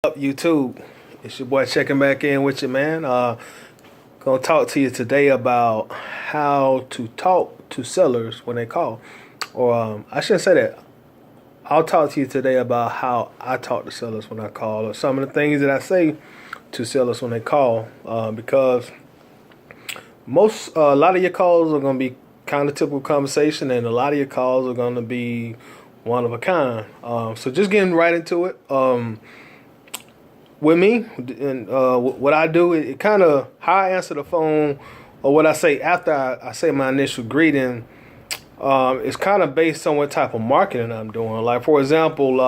Up YouTube? It's your boy checking back in with you, man. Gonna talk to you today about how to talk to sellers when they call, or I shouldn't say that. I'll talk to you today about how I talk to sellers when I call, or some of the things that I say to sellers when they call, because a lot of your calls are gonna be kind of typical conversation, and a lot of your calls are gonna be one of a kind. So just getting right into it. With me and what I do, it kind of how I answer the phone or what I say after I say my initial greeting. It's kind of based on what type of marketing I'm doing. Like, for example,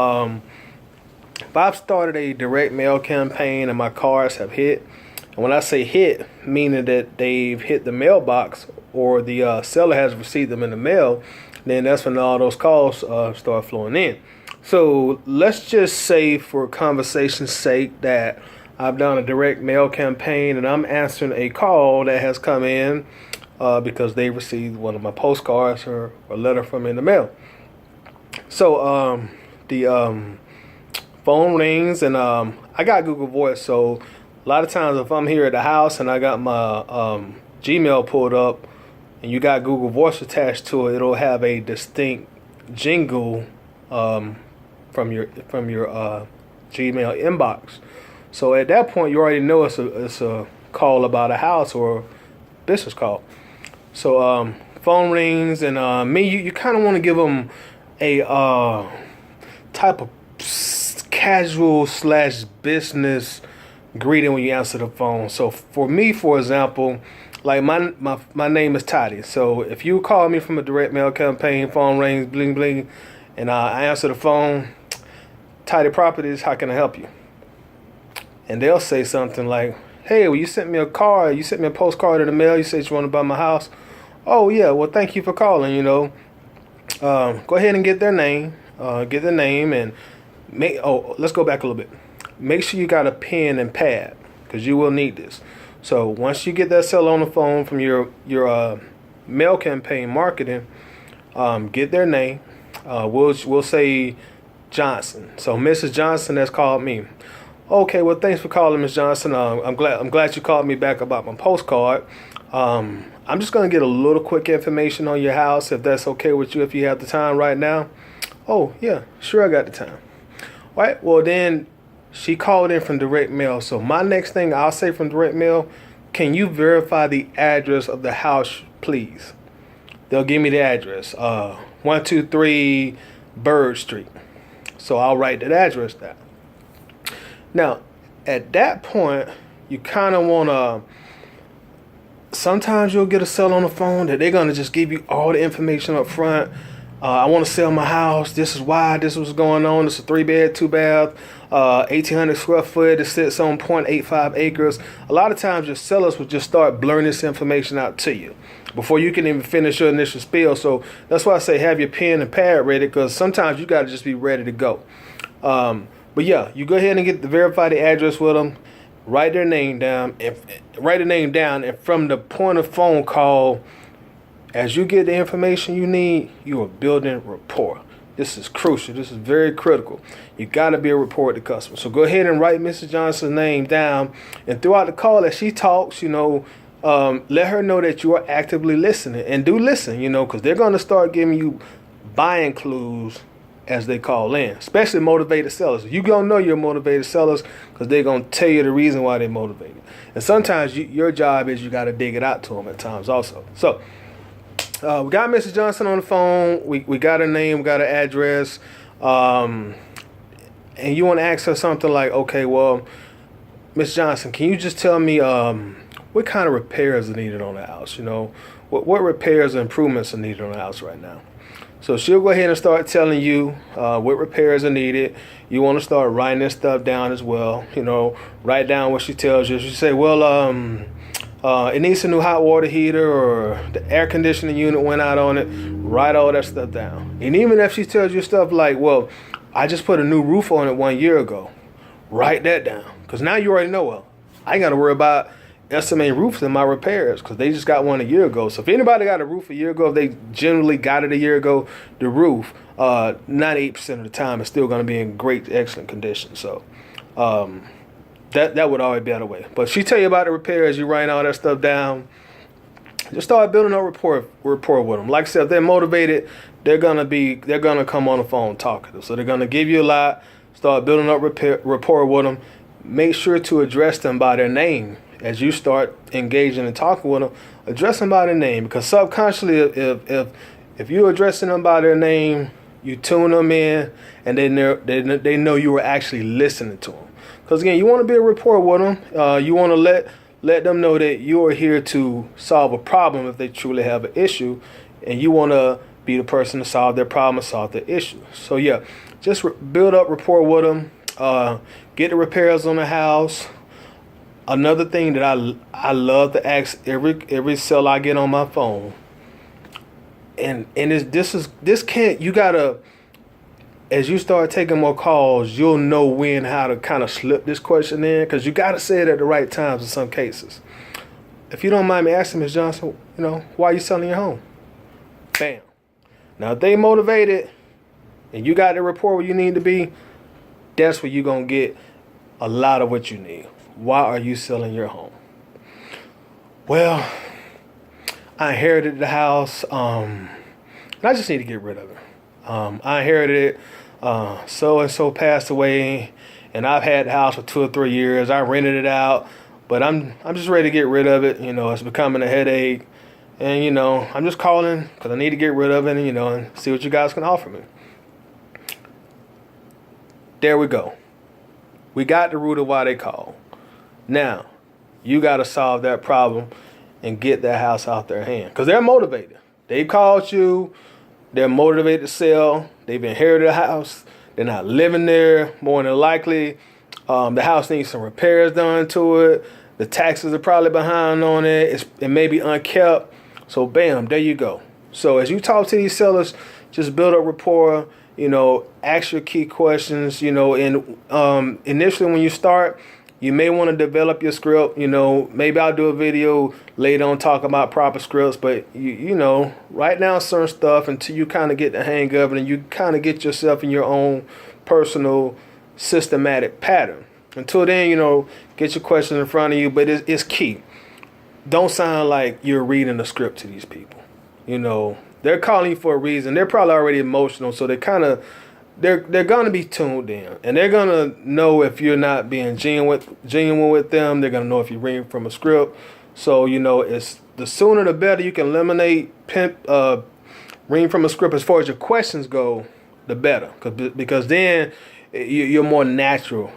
if I've started a direct mail campaign and my cards have hit, and when I say hit, meaning that they've hit the mailbox or the seller has received them in the mail, then that's when all those calls start flowing in. So let's just say, for conversation's sake, that I've done a direct mail campaign and I'm answering a call that has come in because they received one of my postcards or a letter from me in the mail. So the phone rings and I got Google Voice. So a lot of times if I'm here at the house and I got my Gmail pulled up and you got Google Voice attached to it, it'll have a distinct jingle from your Gmail inbox. So at that point, you already know it's a call about a house or business call. So phone rings and you kind of want to give them a type of casual / business greeting when you answer the phone. So for me, for example, like my name is Toddy. So if you call me from a direct mail campaign, phone rings, bling bling, and I answer the phone, Toddy Properties, how can I help you? And they'll say something like, hey, well, you sent me a card, you sent me a postcard in the mail, you said you want to buy my house. Oh yeah, well, thank you for calling, Go ahead and get their name, and let's go back a little bit. Make sure you got a pen and pad, because you will need this. So once you get that seller on the phone from your mail campaign marketing, get their name. We'll say Johnson. So Mrs. Johnson has called me. Okay, well, thanks for calling, Ms. Johnson. I'm glad you called me back about my postcard. I'm just gonna get a little quick information on your house, if that's okay with you, if you have the time right now. Oh yeah, sure, I got the time. All right. Well, then she called in from direct mail. So my next thing I'll say from direct mail, can you verify the address of the house, please? They'll give me the address, 123 Bird Street. So I'll write that address down. Now, at that point, you kind of want to, sometimes you'll get a seller on the phone that they're going to just give you all the information up front. I want to sell my house. This is why. This was going on. It's a 3-bed, 2-bath, 1,800 square foot. It sits on 0.85 acres. A lot of times your sellers will just start blurring this information out to you before you can even finish your initial spiel. So that's why I say have your pen and pad ready, because sometimes you got to just be ready to go. But yeah, you go ahead and verify the address with them. Write their name down. And from the point of phone call, as you get the information you need, you are building rapport. This is crucial. This is very critical. You got to be a rapport to customer. So go ahead and write Mrs. Johnson's name down. And throughout the call, as she talks, let her know that you are actively listening. And do listen, because they're going to start giving you buying clues as they call in, especially motivated sellers. You're going to know you're motivated sellers because they're going to tell you the reason why they're motivated. And sometimes your job is you got to dig it out to them at times also. So we got Mrs. Johnson on the phone. We got her name, we got her address. And you want to ask her something like, okay, well, Miss Johnson, can you just tell me what kind of repairs are needed on the house? What repairs or improvements are needed on the house right now? So she'll go ahead and start telling you what repairs are needed. You want to start writing this stuff down as well. Write down what she tells you. She say, well, it needs a new hot water heater, or the air conditioning unit went out on it. Write all that stuff down. And even if she tells you stuff like, well, I just put a new roof on it 1 year ago, write that down. Because now you already know, well, I ain't got to worry about estimating roofs in my repairs because they just got one a year ago. So if anybody got a roof a year ago, if they generally got it a year ago, the roof, 98% of the time is still going to be in great, excellent condition. So That would always be out of the way. But she tell you about the repairs, you write all that stuff down. Just start building a rapport with them. Like I said, if they're motivated, they're gonna come on the phone talking. So they're gonna give you a lot. Start building up rapport with them. Make sure to address them by their name as you start engaging and talking with them. Address them by their name, because subconsciously, if you're addressing them by their name, you tune them in, and they know you were actually listening to them. Because again, you want to be a rapport with them. You want to let them know that you are here to solve a problem if they truly have an issue, and you want to be the person to solve their problem and solve their issue. So yeah, just build up rapport with them. Get the repairs on the house. Another thing that I love to ask every seller I get on my phone, and this can't, you gotta, as you start taking more calls, you'll know when how to kind of slip this question in, because you got to say it at the right times in some cases. If you don't mind me asking, Ms. Johnson, why are you selling your home? Bam. Now, if they motivated and you got the rapport where you need to be, that's where you're going to get a lot of what you need. Why are you selling your home? Well, I inherited the house, and I just need to get rid of it. I inherited it. So-and-so passed away, and I've had the house for 2 or 3 years. I rented it out, but I'm just ready to get rid of it. It's becoming a headache, and I'm just calling because I need to get rid of it, and see what you guys can offer me. There we go. We got the root of why they call. Now, you got to solve that problem and get that house out their hand, because they're motivated. They called you. They're motivated to sell. They've inherited a house. They're not living there, more than likely. The house needs some repairs done to it. The taxes are probably behind on it. It may be unkept. So bam, there you go. So as you talk to these sellers, just build up rapport. Ask your key questions. And initially when you start, you may want to develop your script. Maybe I'll do a video later on talking about proper scripts, but write down certain stuff until you kind of get the hang of it, and you kind of get yourself in your own personal systematic pattern. Until then, get your questions in front of you, but it's key. Don't sound like you're reading the script to these people. They're calling you for a reason. They're probably already emotional, so they're gonna be tuned in, and they're gonna know if you're not being genuine with them. They're gonna know if you're reading from a script. So it's the sooner the better you can eliminate reading from a script as far as your questions go, the better, because then you're more natural.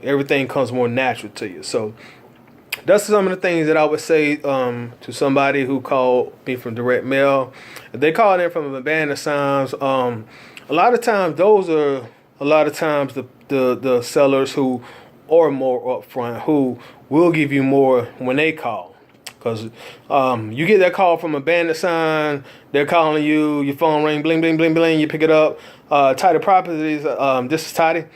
Everything comes more natural to you. So that's some of the things that I would say to somebody who called me from direct mail. If they called in from abandoned signs, a lot of times those are the sellers who are more upfront, who will give you more when they call. Because you get that call from a bandit sign, they're calling you, your phone ring, bling, bling, bling, bling, you pick it up. Tidy Properties, this is Tidy.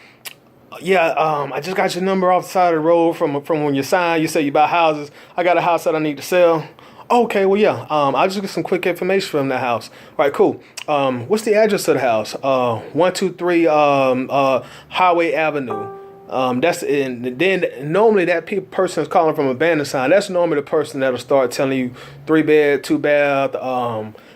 I just got your number off the side of the road from when you signed. You say you buy houses. I got a house that I need to sell. Okay, well, yeah. I'll just get some quick information from the house. All right, cool. What's the address of the house? 123 Highway Avenue. And then normally that person is calling from a abandoned sign. That's normally the person that'll start telling you 3-bed, 2-bath,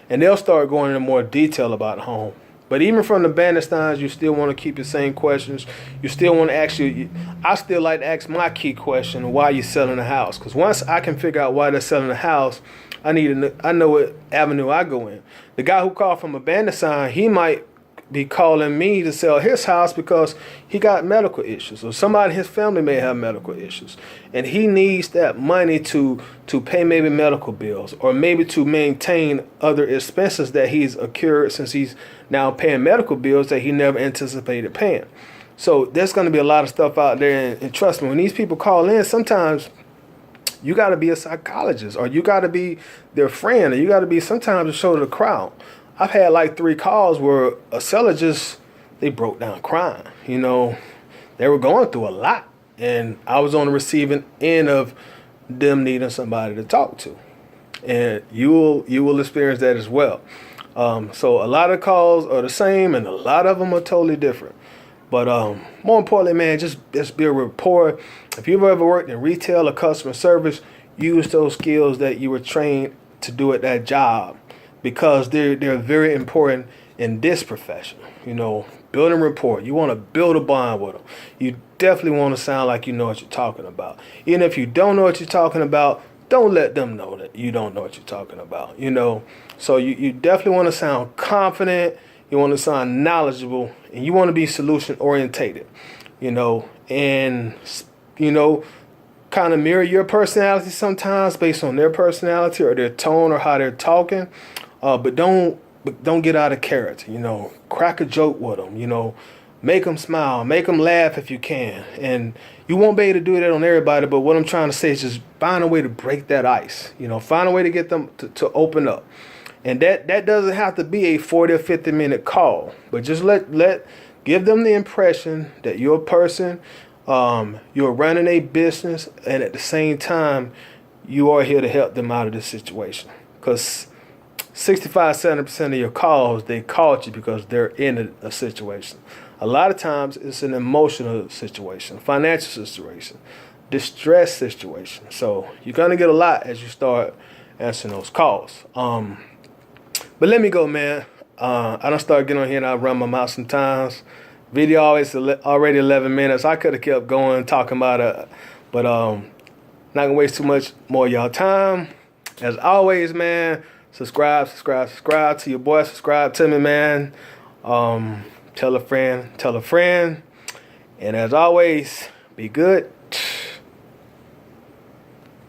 and they'll start going into more detail about the home. But even from the abandoned signs, you still want to keep the same questions. You still want to I still like to ask my key question: why are you selling the house? Because once I can figure out why they're selling the house, I know what avenue I go in. The guy who called from abandoned sign, he might be calling me to sell his house because he got medical issues, or somebody in his family may have medical issues, and he needs that money to pay maybe medical bills, or maybe to maintain other expenses that he's incurred since he's now paying medical bills that he never anticipated paying. So there's going to be a lot of stuff out there, and trust me, when these people call in, sometimes you got to be a psychologist, or you got to be their friend, or you got to be sometimes a show to the crowd. I've had like 3 calls where a seller they broke down crying. They were going through a lot, and I was on the receiving end of them needing somebody to talk to. And you will experience that as well. So a lot of calls are the same, and a lot of them are totally different. But more importantly, man, just build rapport. If you've ever worked in retail or customer service, use those skills that you were trained to do at that job, because they're very important in this profession. You know, building rapport. You want to build a bond with them. You definitely want to sound like you know what you're talking about. Even if you don't know what you're talking about, don't let them know that you don't know what you're talking about. You know, so you definitely want to sound confident. You want to sound knowledgeable, and you want to be solution orientated. You know, and you know, kind of mirror your personality sometimes based on their personality or their tone or how they're talking. But don't get out of character. You know, crack a joke with them. You know, make them smile, make them laugh if you can. And you won't be able to do that on everybody. But what I'm trying to say is just find a way to break that ice. You know, find a way to get them to open up. And that doesn't have to be a 40 or 50-minute call, but just give them the impression that you're a person, you're running a business, and at the same time, you are here to help them out of this situation. Because 65-70% of your calls, they called you because they're in a situation. A lot of times, it's an emotional situation, financial situation, distress situation. So you're gonna get a lot as you start answering those calls. But let me go, man. I don't start getting on here and I run my mouth sometimes. Video already 11 minutes. I could have kept going talking about it, but not gonna waste too much more of y'all time. As always, man, subscribe to your boy. Subscribe to me, man. Tell a friend. And as always, be good.